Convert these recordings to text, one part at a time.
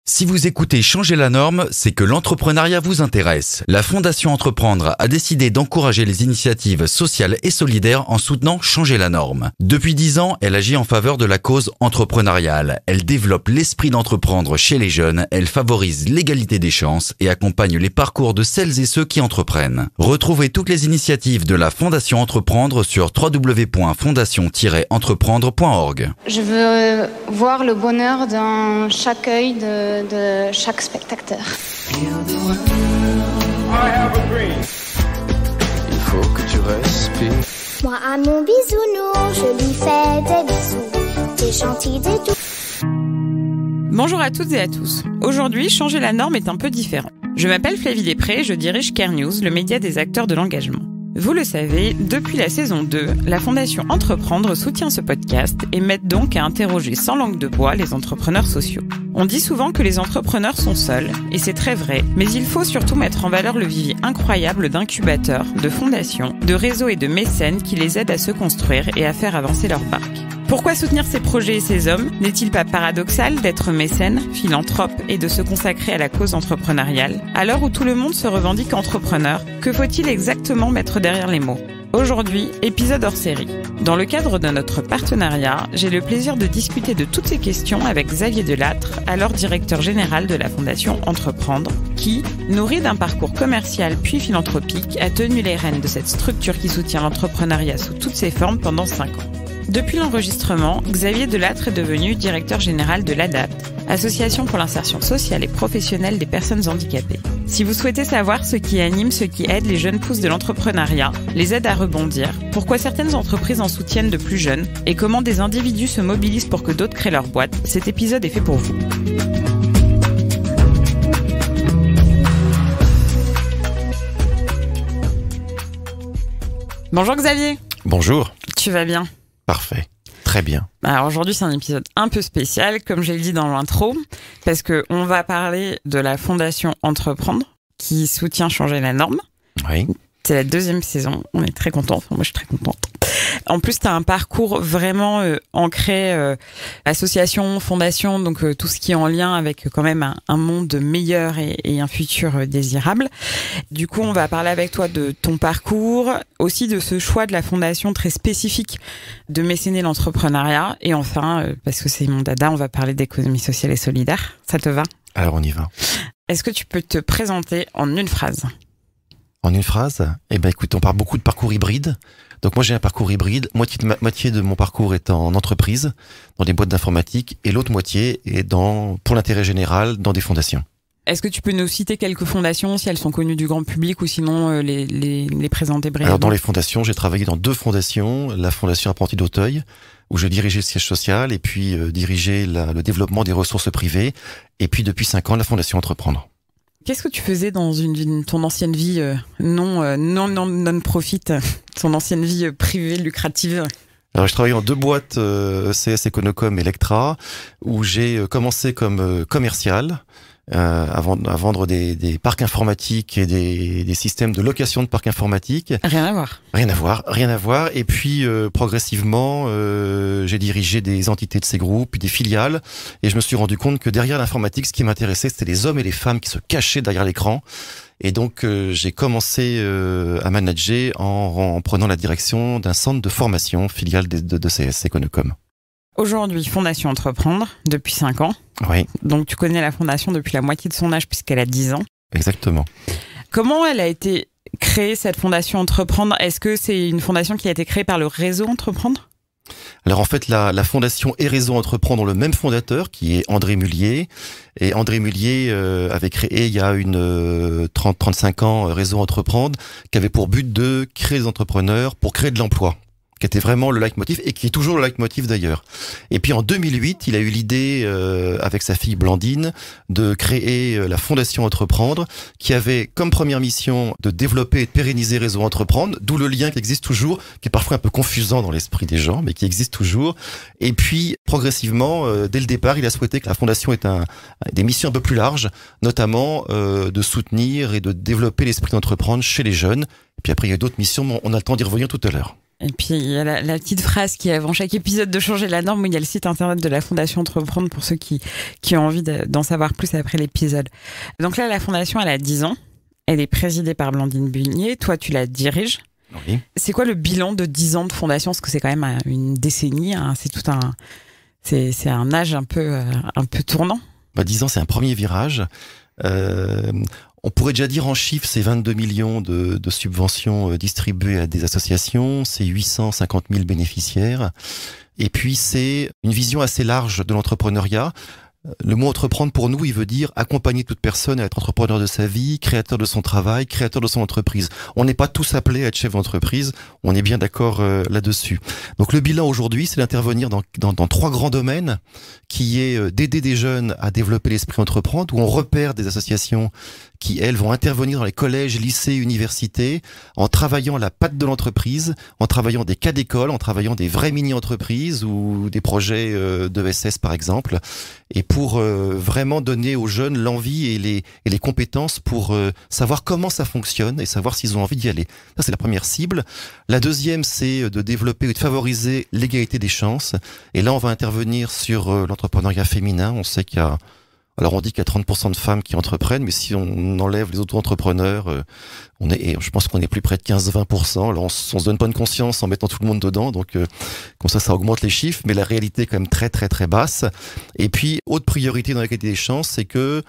Si vous écoutez Changer la norme, c'est que l'entrepreneuriat vous intéresse. La Fondation Entreprendre a décidé d'encourager les initiatives sociales et solidaires en soutenant Changer la norme. Depuis 10 ans, elle agit en faveur de la cause entrepreneuriale. Elle développe l'esprit d'entreprendre chez les jeunes, elle favorise l'égalité des chances et accompagne les parcours de celles et ceux qui entreprennent. Retrouvez toutes les initiatives de la Fondation Entreprendre sur www.fondation-entreprendre.org. Je veux voir le bonheur dans chaque œil de chaque spectateur. Il faut que tu respires. Moi à mon bisounours, je lui fais des bisous. T'es gentil, t'es tout. Bonjour à toutes et à tous. Aujourd'hui, Changer la norme est un peu différent. Je m'appelle Flavie Després et je dirige Care News, le média des acteurs de l'engagement. Vous le savez, depuis la saison 2, la Fondation Entreprendre soutient ce podcast et m'aide donc à interroger sans langue de bois les entrepreneurs sociaux. On dit souvent que les entrepreneurs sont seuls, et c'est très vrai, mais il faut surtout mettre en valeur le vivier incroyable d'incubateurs, de fondations, de réseaux et de mécènes qui les aident à se construire et à faire avancer leur barque. Pourquoi soutenir ces projets et ces hommes ? N'est-il pas paradoxal d'être mécène, philanthrope et de se consacrer à la cause entrepreneuriale ? À l'heure où tout le monde se revendique entrepreneur, que faut-il exactement mettre derrière les mots ? Aujourd'hui, épisode hors série. Dans le cadre de notre partenariat, j'ai le plaisir de discuter de toutes ces questions avec Xavier Delattre, alors directeur général de la Fondation Entreprendre, qui, nourri d'un parcours commercial puis philanthropique, a tenu les rênes de cette structure qui soutient l'entrepreneuriat sous toutes ses formes pendant 5 ans. Depuis l'enregistrement, Xavier Delattre est devenu directeur général de l'ADAPT, Association pour l'insertion sociale et professionnelle des personnes handicapées. Si vous souhaitez savoir ce qui anime, ce qui aide les jeunes pousses de l'entrepreneuriat, les aide à rebondir, pourquoi certaines entreprises en soutiennent de plus jeunes et comment des individus se mobilisent pour que d'autres créent leur boîte, cet épisode est fait pour vous. Bonjour Xavier. Bonjour. Tu vas bien ? Parfait. Très bien. Alors aujourd'hui, c'est un épisode un peu spécial, comme j'ai dit dans l'intro, parce que on va parler de la Fondation Entreprendre, qui soutient Changer la norme. Oui. C'est la 2e saison. On est très contents. Enfin, moi, je suis très contente. En plus, tu as un parcours vraiment ancré association, fondation, donc tout ce qui est en lien avec quand même un monde meilleur et un futur désirable. Du coup, on va parler avec toi de ton parcours, aussi de ce choix de la fondation très spécifique de mécéner l'entrepreneuriat. Et enfin, parce que c'est mon dada, on va parler d'économie sociale et solidaire. Ça te va ? Alors, on y va. Est-ce que tu peux te présenter en une phrase ? En une phrase ? Eh ben, écoute, on parle beaucoup de parcours hybride. Donc moi j'ai un parcours hybride, moitié de mon parcours est en entreprise, dans des boîtes d'informatique, et l'autre moitié est pour l'intérêt général, dans des fondations. Est-ce que tu peux nous citer quelques fondations, si elles sont connues du grand public, ou sinon les présenter brièvement ? Alors dans les fondations, j'ai travaillé dans 2 fondations, la Fondation Apprenti d'Auteuil, où je dirigeais le siège social, et puis dirigeais le développement des ressources privées, et puis depuis 5 ans, la Fondation Entreprendre. Qu'est-ce que tu faisais dans ton ancienne vie non-profit, ton ancienne vie privée, lucrative ? Alors, je travaillais dans 2 boîtes, CS Econocom et Electra, où j'ai commencé comme commercial, à vendre des parcs informatiques et des systèmes de location de parcs informatiques. Rien à voir. Rien à voir. Et puis, progressivement, j'ai dirigé des entités de ces groupes, puis des filiales. Et je me suis rendu compte que derrière l'informatique, ce qui m'intéressait, c'était les hommes et les femmes qui se cachaient derrière l'écran. Et donc, j'ai commencé à manager en prenant la direction d'un centre de formation, filiale de CS Econocom. Aujourd'hui, Fondation Entreprendre, depuis 5 ans. Oui. Donc, tu connais la Fondation depuis la moitié de son âge, puisqu'elle a 10 ans. Exactement. Comment elle a été créée, cette Fondation Entreprendre ? Est-ce que c'est une fondation qui a été créée par le réseau Entreprendre ? Alors en fait, la fondation et réseau Entreprendre ont le même fondateur, qui est André Mullier. Et André Mullier avait créé il y a 30-35 ans réseau Entreprendre, qui avait pour but de créer des entrepreneurs pour créer de l'emploi, qui était vraiment le leitmotiv et qui est toujours le leitmotiv d'ailleurs. Et puis en 2008, il a eu l'idée avec sa fille Blandine de créer la Fondation Entreprendre, qui avait comme première mission de développer et de pérenniser Réseau Entreprendre, d'où le lien qui existe toujours, qui est parfois un peu confusant dans l'esprit des gens, mais qui existe toujours. Et puis progressivement, dès le départ, il a souhaité que la Fondation ait des missions un peu plus larges, notamment de soutenir et de développer l'esprit d'entreprendre chez les jeunes. Et puis après, il y a d'autres missions, mais on a le temps d'y revenir tout à l'heure. Et puis, il y a la petite phrase qui est avant chaque épisode de Changer la norme, où il y a le site internet de la Fondation Entreprendre pour ceux qui ont envie d'en savoir plus après l'épisode. Donc là, la Fondation, elle a 10 ans. Elle est présidée par Blandine Bugnier. Toi, tu la diriges. Oui. C'est quoi le bilan de 10 ans de Fondation? Parce que c'est quand même une décennie. Hein. C'est un âge un peu tournant. 10 ans, c'est un premier virage. On pourrait déjà dire en chiffres, c'est 22 millions de subventions distribuées à des associations, c'est 850 000 bénéficiaires. Et puis, c'est une vision assez large de l'entrepreneuriat. Le mot entreprendre, pour nous, il veut dire accompagner toute personne à être entrepreneur de sa vie, créateur de son travail, créateur de son entreprise. On n'est pas tous appelés à être chef d'entreprise, on est bien d'accord là-dessus. Donc le bilan aujourd'hui, c'est d'intervenir dans 3 grands domaines, qui est d'aider des jeunes à développer l'esprit entreprendre, où on repère des associations qui, elles, vont intervenir dans les collèges, lycées, universités, en travaillant la patte de l'entreprise, en travaillant des cas d'école, en travaillant des vraies mini-entreprises ou des projets d'ESS, par exemple, et pour vraiment donner aux jeunes l'envie et les compétences pour savoir comment ça fonctionne et savoir s'ils ont envie d'y aller. Ça, c'est la première cible. La deuxième, c'est de développer et de favoriser l'égalité des chances. Et là, on va intervenir sur l'entrepreneuriat féminin. On sait qu'il y a... Alors on dit qu'il y a 30% de femmes qui entreprennent, mais si on enlève les auto-entrepreneurs, je pense qu'on est plus près de 15-20%. Alors on se donne pas une conscience en mettant tout le monde dedans, donc comme ça augmente les chiffres, mais la réalité est quand même très très très basse. Et puis autre priorité dans l'égalité des chances, c'est que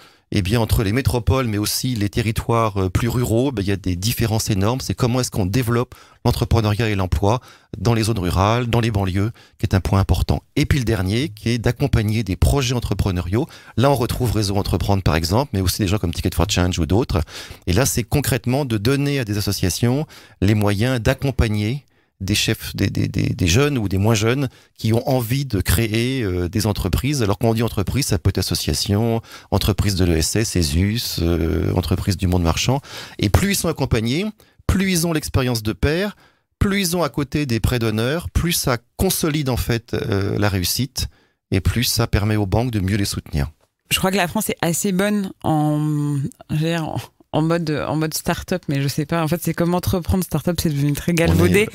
entre les métropoles, mais aussi les territoires plus ruraux, il y a des différences énormes. C'est comment est-ce qu'on développe l'entrepreneuriat et l'emploi dans les zones rurales, dans les banlieues, qui est un point important. Et puis le dernier, qui est d'accompagner des projets entrepreneuriaux. Là, on retrouve Réseau Entreprendre, par exemple, mais aussi des gens comme Ticket for Change ou d'autres. Et là, c'est concrètement de donner à des associations les moyens d'accompagner des chefs, des jeunes ou des moins jeunes qui ont envie de créer des entreprises. Alors quand on dit entreprise, ça peut être association, entreprise de l'ESS, ESUS, entreprise du monde marchand. Et plus ils sont accompagnés, plus ils ont l'expérience de pair, plus ils ont à côté des prêts d'honneur, plus ça consolide en fait la réussite et plus ça permet aux banques de mieux les soutenir. Je crois que la France est assez bonne en mode start-up, mais je sais pas. En fait, c'est comme entreprendre start-up, c'est devenu très galvaudé.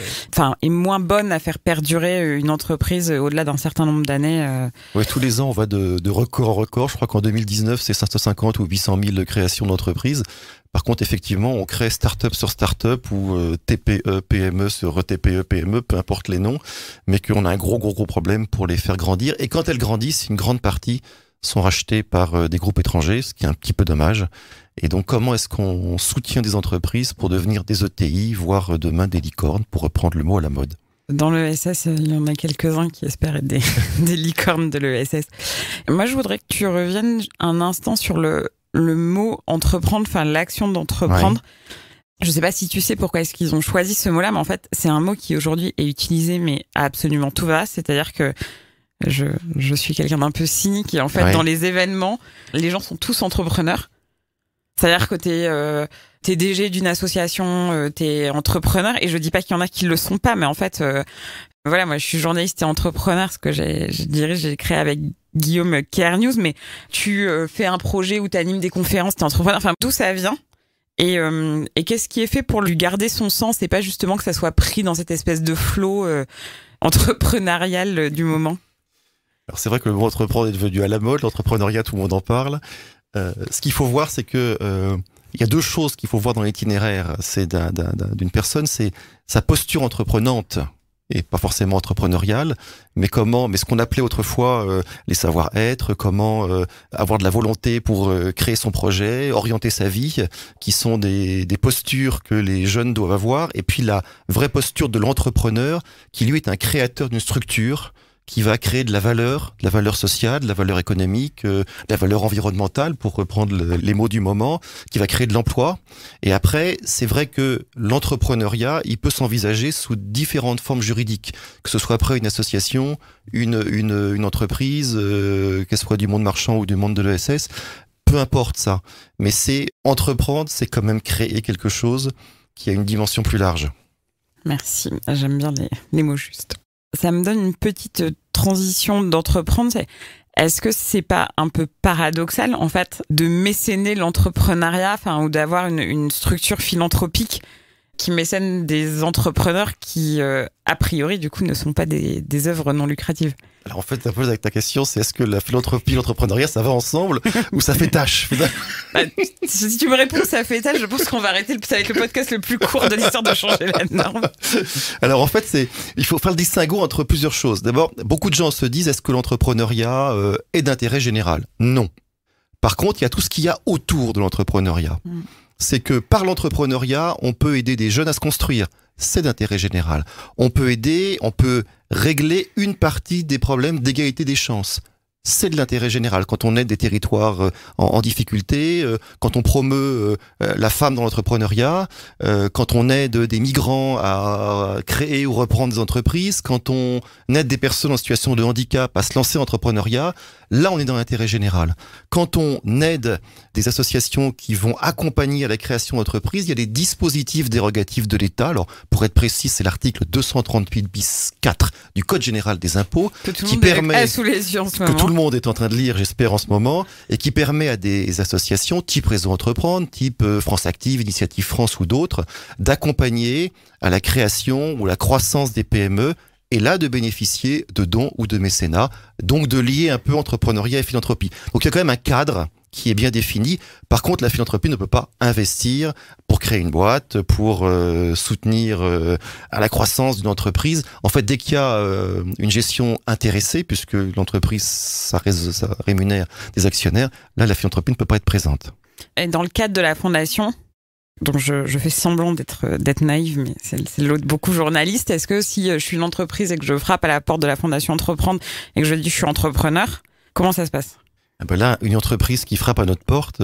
Est moins bonne à faire perdurer une entreprise au-delà d'un certain nombre d'années. Oui, tous les ans, on va de record en record. Je crois qu'en 2019, c'est 550 ou 800 000 créations d'entreprises. Par contre, effectivement, on crée start-up sur start-up ou TPE, PME sur TPE, PME, peu importe les noms, mais qu'on a un gros problème pour les faire grandir. Et quand elles grandissent, une grande partie sont rachetées par des groupes étrangers, ce qui est un petit peu dommage. Et donc, comment est-ce qu'on soutient des entreprises pour devenir des ETI, voire demain des licornes, pour reprendre le mot à la mode? Dans l'ESS, il y en a quelques-uns qui espèrent être des licornes de l'ESS. Moi, je voudrais que tu reviennes un instant sur le mot entreprendre, l'action d'entreprendre. Ouais. Je sais pas si tu sais pourquoi est-ce qu'ils ont choisi ce mot-là, mais en fait, c'est un mot qui aujourd'hui est utilisé, mais à absolument tout va. C'est-à-dire que je suis quelqu'un d'un peu cynique et en fait, dans les événements, les gens sont tous entrepreneurs. C'est-à-dire que t'es DG d'une association, t'es entrepreneur, et je dis pas qu'il y en a qui le sont pas, mais en fait, moi je suis journaliste et entrepreneur, ce que j'ai créé avec Guillaume KR News, mais tu fais un projet où t'animes des conférences, t'es entrepreneur, d'où ça vient? Et qu'est-ce qui est fait pour lui garder son sens et pas justement que ça soit pris dans cette espèce de flot entrepreneurial du moment? Alors c'est vrai que le mot entreprendre est devenu à la mode, l'entrepreneuriat, tout le monde en parle. Ce qu'il faut voir, c'est que il y a 2 choses qu'il faut voir dans l'itinéraire. C'est d'une personne, c'est sa posture entreprenante et pas forcément entrepreneuriale, mais ce qu'on appelait autrefois les savoir-être, comment avoir de la volonté pour créer son projet, orienter sa vie, qui sont des postures que les jeunes doivent avoir, et puis la vraie posture de l'entrepreneur, qui lui est un créateur d'une structure qui va créer de la valeur sociale, de la valeur économique, de la valeur environnementale, pour reprendre les mots du moment, qui va créer de l'emploi. Et après, c'est vrai que l'entrepreneuriat, il peut s'envisager sous différentes formes juridiques, que ce soit après une association, une entreprise, qu'elle soit du monde marchand ou du monde de l'ESS, peu importe ça. Mais entreprendre, c'est quand même créer quelque chose qui a une dimension plus large. Merci, j'aime bien les mots justes. Ça me donne une petite transition d'entreprendre. Est-ce que c'est pas un peu paradoxal, en fait, de mécéner l'entrepreneuriat, ou d'avoir une structure philanthropique qui mécènent des entrepreneurs qui, a priori, du coup, ne sont pas des œuvres non lucratives. Alors en fait, un peu avec ta question, c'est est-ce que la philanthropie et l'entrepreneuriat, ça va ensemble ou ça fait tâche? Si tu me réponds que ça fait tâche, je pense qu'on va arrêter. Ça va être le podcast le plus court de l'histoire de changer la norme. Alors en fait, il faut faire le distinguo entre plusieurs choses. D'abord, beaucoup de gens se disent, est-ce que l'entrepreneuriat est d'intérêt général? Non. Par contre, il y a tout ce qu'il y a autour de l'entrepreneuriat. C'est que par l'entrepreneuriat, on peut aider des jeunes à se construire. C'est d'intérêt général. On peut régler une partie des problèmes d'égalité des chances. C'est de l'intérêt général. Quand on aide des territoires en difficulté, quand on promeut la femme dans l'entrepreneuriat, quand on aide des migrants à créer ou reprendre des entreprises, quand on aide des personnes en situation de handicap à se lancer en entrepreneuriat, là on est dans l'intérêt général. Quand on aide des associations qui vont accompagner à la création d'entreprises, il y a des dispositifs dérogatifs de l'État. Alors pour être précis, c'est l'article 238 bis 4 du Code général des impôts qui permet sous les yeux en ce que moment. tout le monde est en train de lire, j'espère, en ce moment, et qui permet à des associations type Réseau Entreprendre, type France Active, Initiative France ou d'autres, d'accompagner à la création ou la croissance des PME, et là de bénéficier de dons ou de mécénat, donc de lier un peu entrepreneuriat et philanthropie. Donc il y a quand même un cadre qui est bien défini. Par contre, la philanthropie ne peut pas investir pour créer une boîte, pour soutenir à la croissance d'une entreprise. En fait, dès qu'il y a une gestion intéressée, puisque l'entreprise, ça rémunère des actionnaires, là, la philanthropie ne peut pas être présente. Et dans le cadre de la fondation, donc je fais semblant d'être naïve, mais c'est le lot de beaucoup de journalistes, est-ce que si je suis une entreprise et que je frappe à la porte de la fondation Entreprendre et que je dis je suis entrepreneur, comment ça se passe? Ben là, une entreprise qui frappe à notre porte,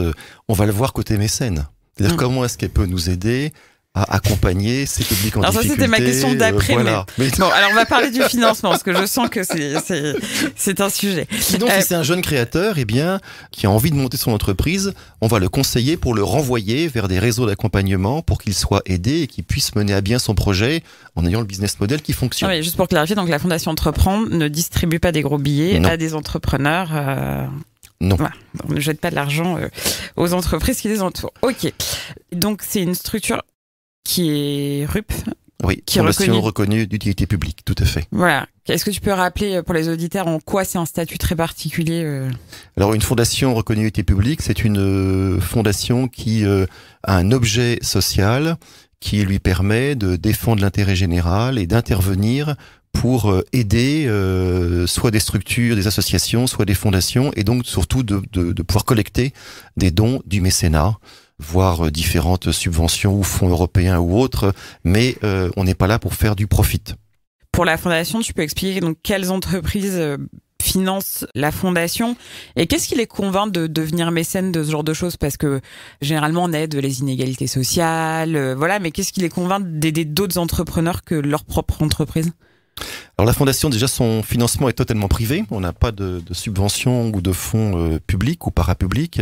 on va le voir côté mécène. C'est-à-dire comment est-ce qu'elle peut nous aider à accompagner ces publics en difficulté. Alors ça, c'était ma question d'après. Voilà. Mais... Bon, alors on va parler du financement, parce que je sens que c'est un sujet. Sinon, si c'est un jeune créateur, eh bien, qui a envie de monter son entreprise, on va le conseiller pour le renvoyer vers des réseaux d'accompagnement pour qu'il soit aidé et qu'il puisse mener à bien son projet en ayant le business model qui fonctionne. Oui, juste pour clarifier, donc la Fondation Entreprendre ne distribue pas des gros billets à des entrepreneurs. Non. Voilà. On ne jette pas de l'argent aux entreprises qui les entourent. Ok. Donc c'est une structure qui est RUP. Oui, qui est reconnue d'utilité publique, tout à fait. Voilà. Est-ce que tu peux rappeler pour les auditeurs en quoi c'est un statut très particulier Alors une fondation reconnue d'utilité publique, c'est une fondation qui a un objet social qui lui permet de défendre l'intérêt général et d'intervenir pour aider soit des structures, des associations, soit des fondations, et donc surtout de pouvoir collecter des dons, du mécénat, voire différentes subventions ou fonds européens ou autres, mais on n'est pas là pour faire du profit. Pour la fondation, tu peux expliquer donc quelles entreprises financent la fondation et qu'est-ce qui les convainc de devenir mécène de ce genre de choses? Parce que généralement on aide les inégalités sociales, voilà, mais qu'est-ce qui les convainc d'aider d'autres entrepreneurs que leur propre entreprise? Alors la fondation, déjà, son financement est totalement privé. On n'a pas de subventions ou de fonds publics ou parapublics.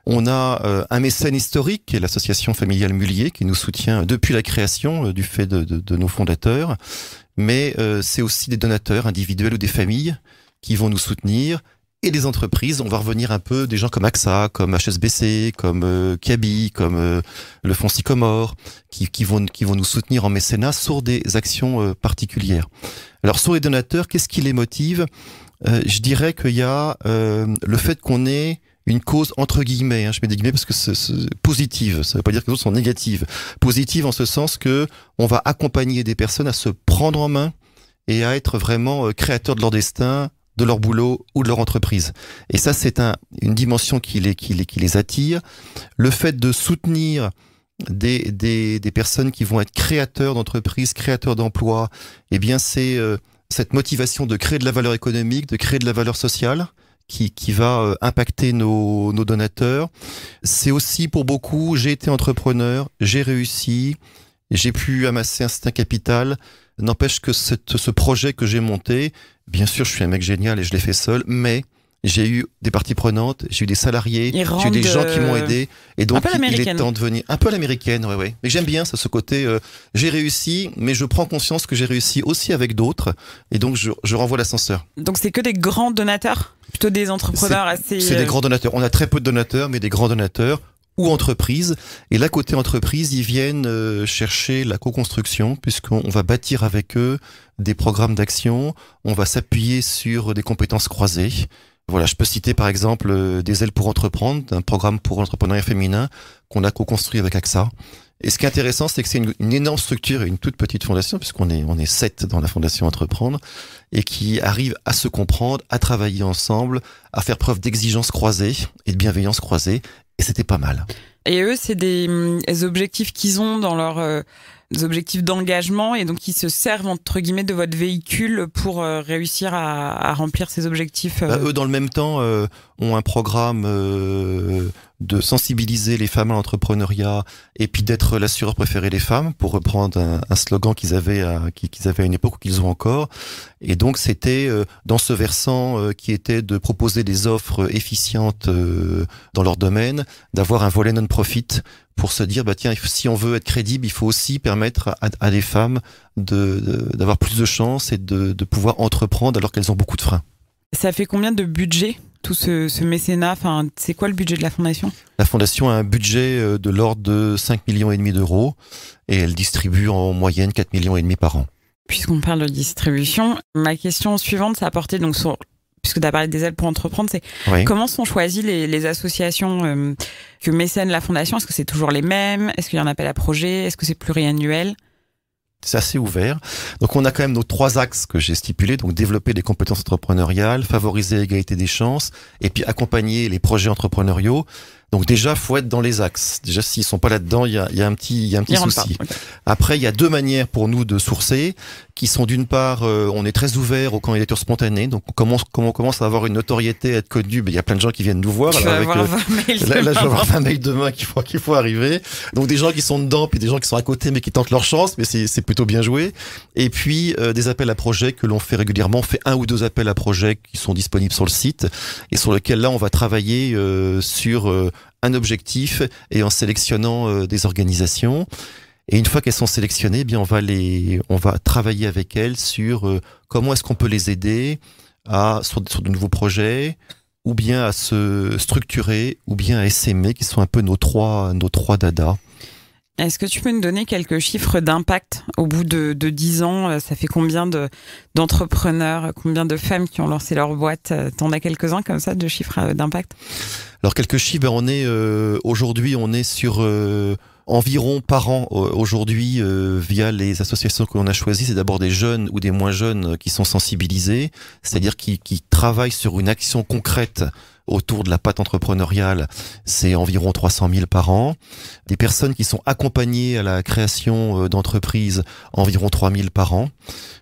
On a un mécène historique, qui est l'association familiale Mullier, qui nous soutient depuis la création du fait de nos fondateurs. Mais c'est aussi des donateurs individuels ou des familles qui vont nous soutenir. Et des entreprises, on va revenir un peu des gens comme AXA, comme HSBC, comme Kiabi, comme le Fonds Sycomore, qui vont nous soutenir en mécénat sur des actions particulières. Alors sur les donateurs, qu'est-ce qui les motive? Je dirais qu'il y a le fait qu'on ait une cause entre guillemets, je mets des guillemets parce que c'est positive, ça veut pas dire que les autres sont négatives. Positive en ce sens que on va accompagner des personnes à se prendre en main et à être vraiment créateurs de leur destin, de leur boulot ou de leur entreprise. Et ça, c'est une dimension qui les attire. Le fait de soutenir des personnes qui vont être créateurs d'entreprises, créateurs d'emplois, eh bien, c'est cette motivation de créer de la valeur économique, de créer de la valeur sociale qui va impacter nos donateurs. C'est aussi pour beaucoup, j'ai été entrepreneur, j'ai réussi, j'ai pu amasser un certain capital. N'empêche que ce projet que j'ai monté, bien sûr, je suis un mec génial et je l'ai fait seul, mais j'ai eu des parties prenantes, j'ai eu des salariés, j'ai eu des gens qui m'ont aidé, et donc il est temps de venir un peu à l'américaine, ouais. Mais j'aime bien ça, ce côté, j'ai réussi, mais je prends conscience que j'ai réussi aussi avec d'autres, et donc je renvoie l'ascenseur. Donc c'est que des grands donateurs, plutôt des entrepreneurs assez. C'est des grands donateurs. On a très peu de donateurs, mais des grands donateurs. ou entreprises. Et là, côté entreprise, ils viennent chercher la co-construction, puisqu'on va bâtir avec eux des programmes d'action, on va s'appuyer sur des compétences croisées. Voilà, je peux citer par exemple des ailes pour entreprendre, un programme pour l'entrepreneuriat féminin qu'on a co-construit avec AXA. Et ce qui est intéressant, c'est que c'est une énorme structure et une toute petite fondation, puisqu'on est 7 dans la fondation Entreprendre, et qui arrive à se comprendre, à travailler ensemble, à faire preuve d'exigence croisée et de bienveillance croisée. Et c'était pas mal. Et eux, c'est des objectifs qu'ils ont dans leurs objectifs d'engagement, et donc ils se servent entre guillemets de votre véhicule pour réussir à remplir ces objectifs. Eux, dans le même temps, ont un programme de sensibiliser les femmes à l'entrepreneuriat et puis d'être l'assureur préféré des femmes, pour reprendre un slogan qu'ils avaient à une époque, ou qu'ils ont encore. Et donc c'était dans ce versant qui était de proposer des offres efficientes dans leur domaine, d'avoir un volet non-profit pour se dire, bah tiens, si on veut être crédible, il faut aussi permettre à des femmes d'avoir plus de chances et de pouvoir entreprendre alors qu'elles ont beaucoup de freins. Ça fait combien de budget, tout ce mécénat? Enfin, c'est quoi le budget de la fondation? La fondation a un budget de l'ordre de 5,5 millions d'euros et elle distribue en moyenne 4,5 millions par an. Puisqu'on parle de distribution, ma question suivante, ça a porté donc sur, puisque tu as parlé des ailes pour entreprendre, c'est oui. Comment sont choisies les associations que mécène la fondation? Est-ce que c'est toujours les mêmes? Est-ce qu'il y a un appel à projet? Est-ce que c'est pluriannuel? C'est assez ouvert. Donc on a quand même nos 3 axes que j'ai stipulés, donc développer des compétences entrepreneuriales, favoriser l'égalité des chances, et puis accompagner les projets entrepreneuriaux. Donc déjà, faut être dans les axes. Déjà, s'ils sont pas là-dedans, il y a un petit souci. Okay. Après, il y a 2 manières pour nous de sourcer, qui sont d'une part, on est très ouvert aux candidatures spontanées. Donc, on commence à avoir une notoriété, à être connu. Il y a plein de gens qui viennent nous voir. Là, je vais avoir 20 mails demain qu'il faut arriver. Donc, des gens qui sont dedans, puis des gens qui sont à côté, mais qui tentent leur chance. Mais c'est plutôt bien joué. Et puis, des appels à projets que l'on fait régulièrement. On fait 1 ou 2 appels à projets qui sont disponibles sur le site et sur lesquels là, on va travailler sur un objectif et en sélectionnant des organisations. Et une fois qu'elles sont sélectionnées, eh bien on va travailler avec elles sur comment est-ce qu'on peut les aider sur de nouveaux projets, ou bien à se structurer, ou bien à essaimer, qui sont un peu nos trois dadas. Est-ce que tu peux nous donner quelques chiffres d'impact au bout de 10 ans? Ça fait combien d'entrepreneurs, combien de femmes qui ont lancé leur boîte? T'en as quelques-uns comme ça, de chiffres d'impact? Alors quelques chiffres, aujourd'hui on est sur environ par an aujourd'hui via les associations que l'on a choisies. C'est d'abord des jeunes ou des moins jeunes qui sont sensibilisés, c'est-à-dire qui travaillent sur une action concrète autour de la patte entrepreneuriale. C'est environ 300 000 par an. Des personnes qui sont accompagnées à la création d'entreprises, environ 3 000 par an.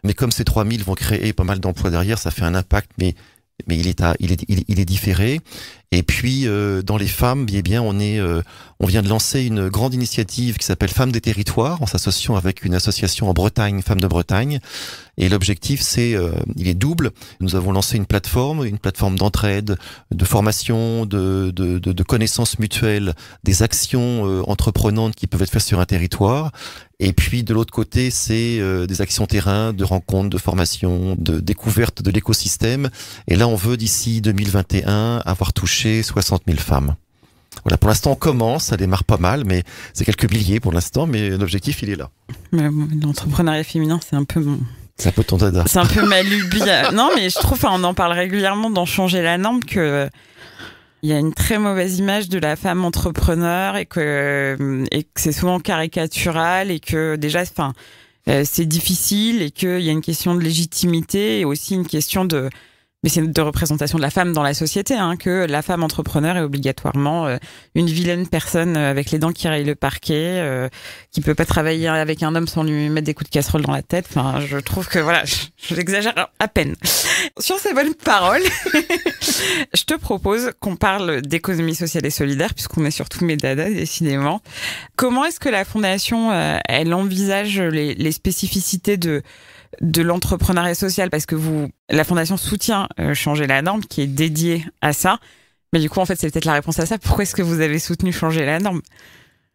Mais comme ces 3 000 vont créer pas mal d'emplois derrière, ça fait un impact, mais il est différé. Et puis dans les femmes, eh bien on vient de lancer une grande initiative qui s'appelle Femmes des territoires, en s'associant avec une association en Bretagne, Femmes de Bretagne. Et l'objectif, il est double. Nous avons lancé une plateforme d'entraide, de formation, de connaissances mutuelles, des actions entreprenantes qui peuvent être faites sur un territoire. Et puis de l'autre côté, c'est des actions terrain, de rencontres, de formation, de découverte de l'écosystème. Et là, on veut d'ici 2021 avoir touché 60 000 femmes. Voilà, pour l'instant, on commence, ça démarre pas mal, mais c'est quelques milliers pour l'instant, mais l'objectif, il est là. L'entrepreneuriat féminin, c'est un peu c'est un peu ton dada. C'est un peu ma lubie. Non, mais je trouve, on en parle régulièrement dans Changer la norme, que il y a une très mauvaise image de la femme entrepreneur et que c'est souvent caricatural et que déjà, c'est difficile et qu'il y a une question de légitimité et aussi une question mais c'est de représentation de la femme dans la société, que la femme entrepreneur est obligatoirement une vilaine personne avec les dents qui rayent le parquet, qui peut pas travailler avec un homme sans lui mettre des coups de casserole dans la tête. Enfin, je trouve que voilà, j'exagère à peine. Sur ces bonnes paroles, je te propose qu'on parle d'économie sociale et solidaire, puisqu'on est sur tous mes dadas, décidément. Comment est-ce que la Fondation, elle envisage les spécificités de l'entrepreneuriat social, parce que la Fondation soutient Changer la norme, qui est dédiée à ça. Mais du coup, en fait, c'est peut-être la réponse à ça. Pourquoi est-ce que vous avez soutenu Changer la norme?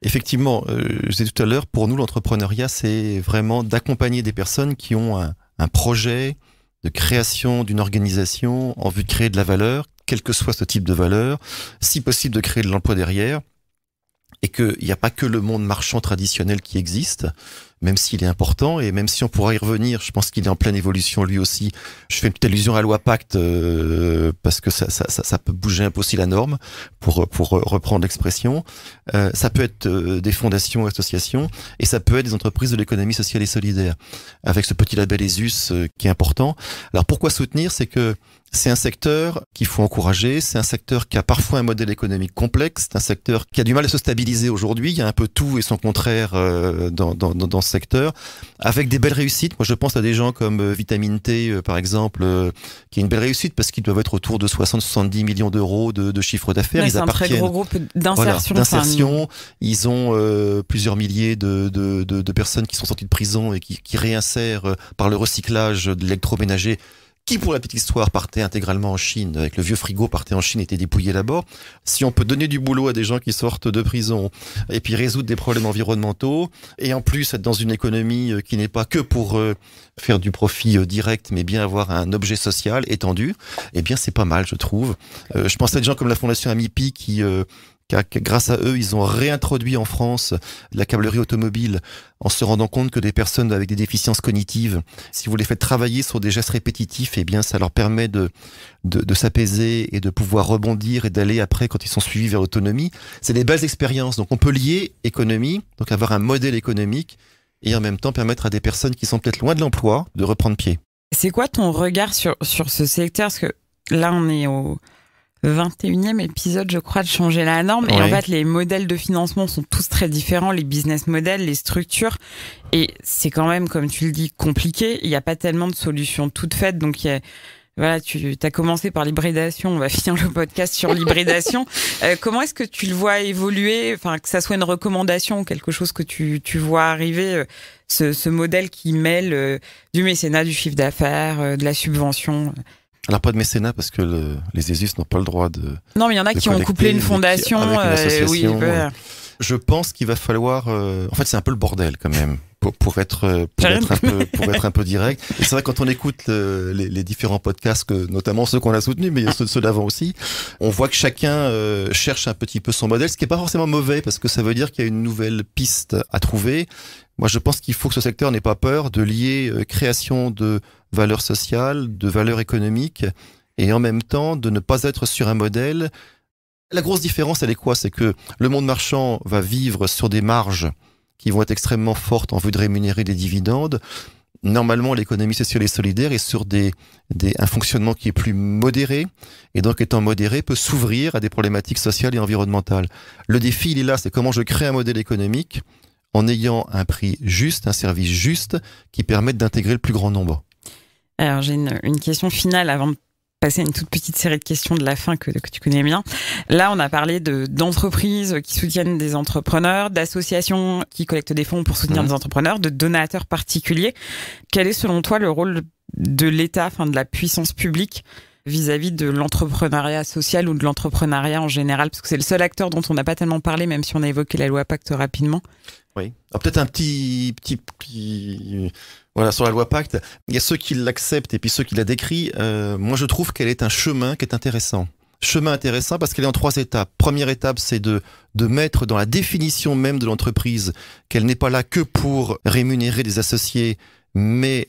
Effectivement, je disais tout à l'heure, pour nous, l'entrepreneuriat, c'est vraiment d'accompagner des personnes qui ont un projet de création d'une organisation en vue de créer de la valeur, quel que soit ce type de valeur, si possible de créer de l'emploi derrière. et qu'il n'y a pas que le monde marchand traditionnel qui existe, même s'il est important, et même si on pourra y revenir, je pense qu'il est en pleine évolution lui aussi. Je fais une petite allusion à la loi Pacte, parce que ça peut bouger un peu aussi la norme, pour reprendre l'expression. Ça peut être des fondations, associations, et ça peut être des entreprises de l'économie sociale et solidaire, avec ce petit label ESUS qui est important. Alors pourquoi soutenir? C'est que c'est un secteur qu'il faut encourager, c'est un secteur qui a parfois un modèle économique complexe, c'est un secteur qui a du mal à se stabiliser aujourd'hui, il y a un peu tout et son contraire dans ce secteur, avec des belles réussites. Moi je pense à des gens comme Vitamine T par exemple, qui est une belle réussite parce qu'ils doivent être autour de 60-70 millions d'euros de chiffre d'affaires. Ouais, c'est un très gros groupe d'insertion. Voilà, d'insertion. Ils ont plusieurs milliers de personnes qui sont sorties de prison et qui réinsèrent par le recyclage de l'électroménager, qui, pour la petite histoire, partait intégralement en Chine, avec le vieux frigo, partait en Chine, était dépouillé là-bas. Si on peut donner du boulot à des gens qui sortent de prison, et puis résoudre des problèmes environnementaux, et en plus être dans une économie qui n'est pas que pour faire du profit direct, mais bien avoir un objet social étendu, eh bien c'est pas mal, je trouve. Je pense à des gens comme la Fondation Amipi qui grâce à eux, ils ont réintroduit en France la câblerie automobile en se rendant compte que des personnes avec des déficiences cognitives, si vous les faites travailler sur des gestes répétitifs, eh bien, ça leur permet de s'apaiser et de pouvoir rebondir et d'aller après quand ils sont suivis vers l'autonomie. C'est des belles expériences. Donc, on peut lier économie, donc avoir un modèle économique et en même temps permettre à des personnes qui sont peut-être loin de l'emploi de reprendre pied. C'est quoi ton regard sur ce secteur? Parce que là, on est au 21e épisode, je crois, de Changer la norme. Ouais. Et en fait, les modèles de financement sont tous très différents, les business models, les structures. Et c'est quand même, comme tu le dis, compliqué. Il n'y a pas tellement de solutions toutes faites. Donc, voilà, tu as commencé par l'hybridation. On va finir le podcast sur l'hybridation. Comment est-ce que tu le vois évoluer? Enfin, que ça soit une recommandation ou quelque chose que tu vois arriver, ce modèle qui mêle du mécénat, du chiffre d'affaires, de la subvention. Alors pas de mécénat parce que les ESUS n'ont pas le droit de... Non, mais il y en a qui ont couplé une fondation. Avec une association. Oui, je pense qu'il va falloir... en fait, c'est un peu le bordel quand même, pour être un peu direct. Et c'est vrai, quand on écoute les différents podcasts, notamment ceux qu'on a soutenus, mais il y a ceux d'avant aussi, on voit que chacun cherche un petit peu son modèle, ce qui n'est pas forcément mauvais, parce que ça veut dire qu'il y a une nouvelle piste à trouver. Moi, je pense qu'il faut que ce secteur n'ait pas peur de lier création de valeurs sociales, de valeurs économiques, et en même temps de ne pas être sur un modèle. La grosse différence, elle est quoi? C'est que le monde marchand va vivre sur des marges qui vont être extrêmement fortes en vue de rémunérer des dividendes. Normalement, l'économie sociale et solidaire est sur un fonctionnement qui est plus modéré, et donc étant modéré peut s'ouvrir à des problématiques sociales et environnementales. Le défi, il est là, c'est comment je crée un modèle économique en ayant un prix juste, un service juste, qui permette d'intégrer le plus grand nombre. Alors, j'ai une question finale avant de passer à une toute petite série de questions de la fin que tu connais bien. Là, on a parlé d'entreprises qui soutiennent des entrepreneurs, d'associations qui collectent des fonds pour soutenir des entrepreneurs, de donateurs particuliers. Quel est, selon toi, le rôle de l'État, de la puissance publique vis-à-vis de l'entrepreneuriat social ou de l'entrepreneuriat en général? Parce que c'est le seul acteur dont on n'a pas tellement parlé, même si on a évoqué la loi Pacte rapidement. Oui. Alors, peut-être un petit voilà, sur la loi Pacte. Il y a ceux qui l'acceptent et puis ceux qui la décrient. Moi, je trouve qu'elle est un chemin qui est intéressant. Chemin intéressant parce qu'elle est en 3 étapes. Première étape, c'est de mettre dans la définition même de l'entreprise qu'elle n'est pas là que pour rémunérer des associés, mais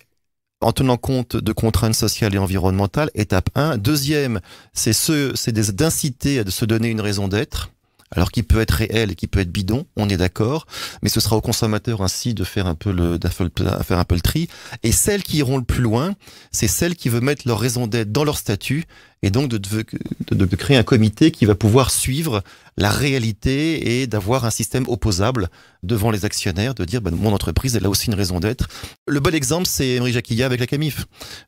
en tenant compte de contraintes sociales et environnementales. Étape 1. Deuxième, c'est d'inciter à se donner une raison d'être. Alors qui peut être réel et qui peut être bidon, on est d'accord, mais ce sera aux consommateurs ainsi de faire un peu le tri. Et celles qui iront le plus loin, c'est celles qui veulent mettre leur raison d'être dans leur statut et donc de créer un comité qui va pouvoir suivre la réalité et d'avoir un système opposable devant les actionnaires, de dire mon entreprise elle a aussi une raison d'être. Le bon exemple, c'est Emery Jacquilla avec la Camif.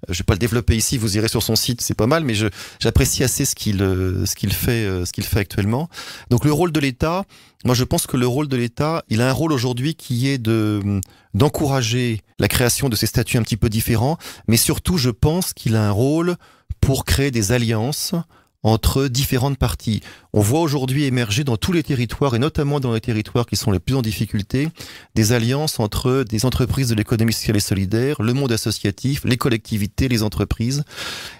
Je vais pas le développer ici, vous irez sur son site, c'est pas mal, mais j'apprécie assez ce qu'il fait actuellement. Donc le rôle de l'État, moi je pense que le rôle de l'État, il a un rôle aujourd'hui qui est d'encourager la création de ces statuts un petit peu différents, mais surtout je pense qu'il a un rôle pour créer des alliances entre différentes parties. On voit aujourd'hui émerger dans tous les territoires, et notamment dans les territoires qui sont les plus en difficulté, des alliances entre des entreprises de l'économie sociale et solidaire, le monde associatif, les collectivités, les entreprises.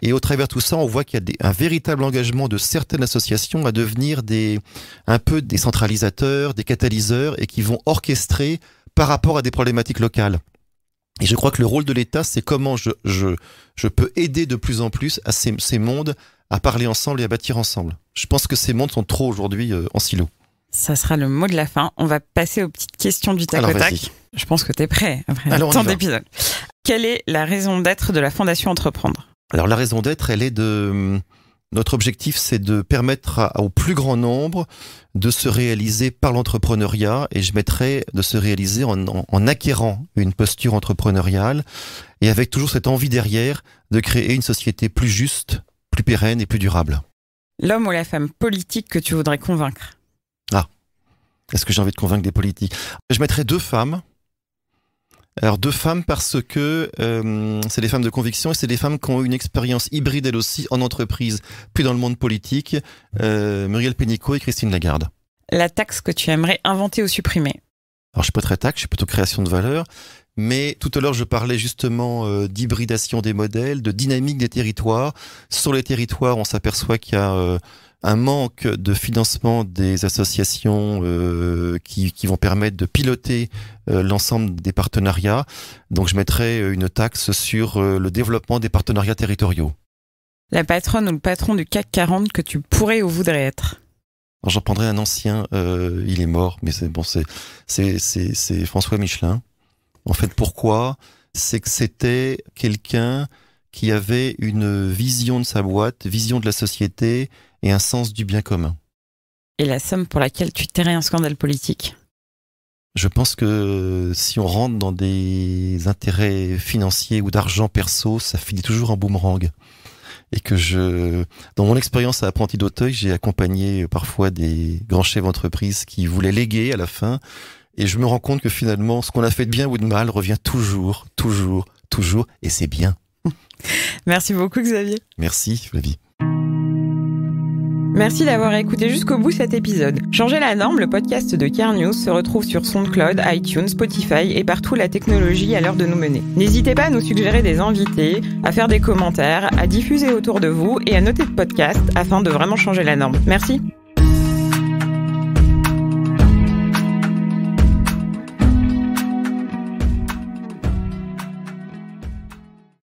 Et au travers de tout ça, on voit qu'il y a un véritable engagement de certaines associations à devenir un peu des centralisateurs, des catalyseurs, et qui vont orchestrer par rapport à des problématiques locales. Et je crois que le rôle de l'État, c'est comment je peux aider de plus en plus à ces mondes à parler ensemble et à bâtir ensemble. Je pense que ces mondes sont trop aujourd'hui en silo. Ça sera le mot de la fin. On va passer aux petites questions du tac au tac. Je pense que tu es prêt après tant d'épisodes. Quelle est la raison d'être de la Fondation Entreprendre ? Alors la raison d'être, elle est notre objectif, c'est de permettre au plus grand nombre de se réaliser par l'entrepreneuriat, et je mettrais de se réaliser en acquérant une posture entrepreneuriale, et avec toujours cette envie derrière de créer une société plus juste, plus pérenne et plus durable. L'homme ou la femme politique que tu voudrais convaincre ? Est-ce que j'ai envie de convaincre des politiques ? Je mettrais 2 femmes. Alors 2 femmes parce que c'est des femmes de conviction, et c'est des femmes qui ont une expérience hybride elles aussi en entreprise, puis dans le monde politique, Muriel Pénicaud et Christine Lagarde. La taxe que tu aimerais inventer ou supprimer ? Alors je suis pas très taxe, je suis plutôt création de valeur, mais tout à l'heure je parlais justement d'hybridation des modèles, de dynamique des territoires. Sur les territoires, on s'aperçoit qu'il y a un manque de financement des associations qui vont permettre de piloter l'ensemble des partenariats. Donc je mettrai une taxe sur le développement des partenariats territoriaux. La patronne ou le patron du CAC 40 que tu pourrais ou voudrais être ? Alors j'en prendrai un ancien, il est mort, mais c'est François Michelin. En fait, pourquoi ? C'est que c'était quelqu'un qui avait une vision de sa boîte, vision de la société et un sens du bien commun. Et la somme pour laquelle tu tairais un scandale politique ? Je pense que si on rentre dans des intérêts financiers ou d'argent perso, ça finit toujours en boomerang. Et que dans mon expérience à Apprenti d'Auteuil, j'ai accompagné parfois des grands chefs d'entreprise qui voulaient léguer à la fin. Et je me rends compte que finalement, ce qu'on a fait de bien ou de mal revient toujours, et c'est bien. Merci beaucoup Xavier. Merci Flavie. Merci d'avoir écouté jusqu'au bout cet épisode. Changer la norme, le podcast de Care News se retrouve sur SoundCloud, iTunes, Spotify et partout la technologie à l'heure de nous mener. N'hésitez pas à nous suggérer des invités, à faire des commentaires, à diffuser autour de vous et à noter le podcast afin de vraiment changer la norme. Merci.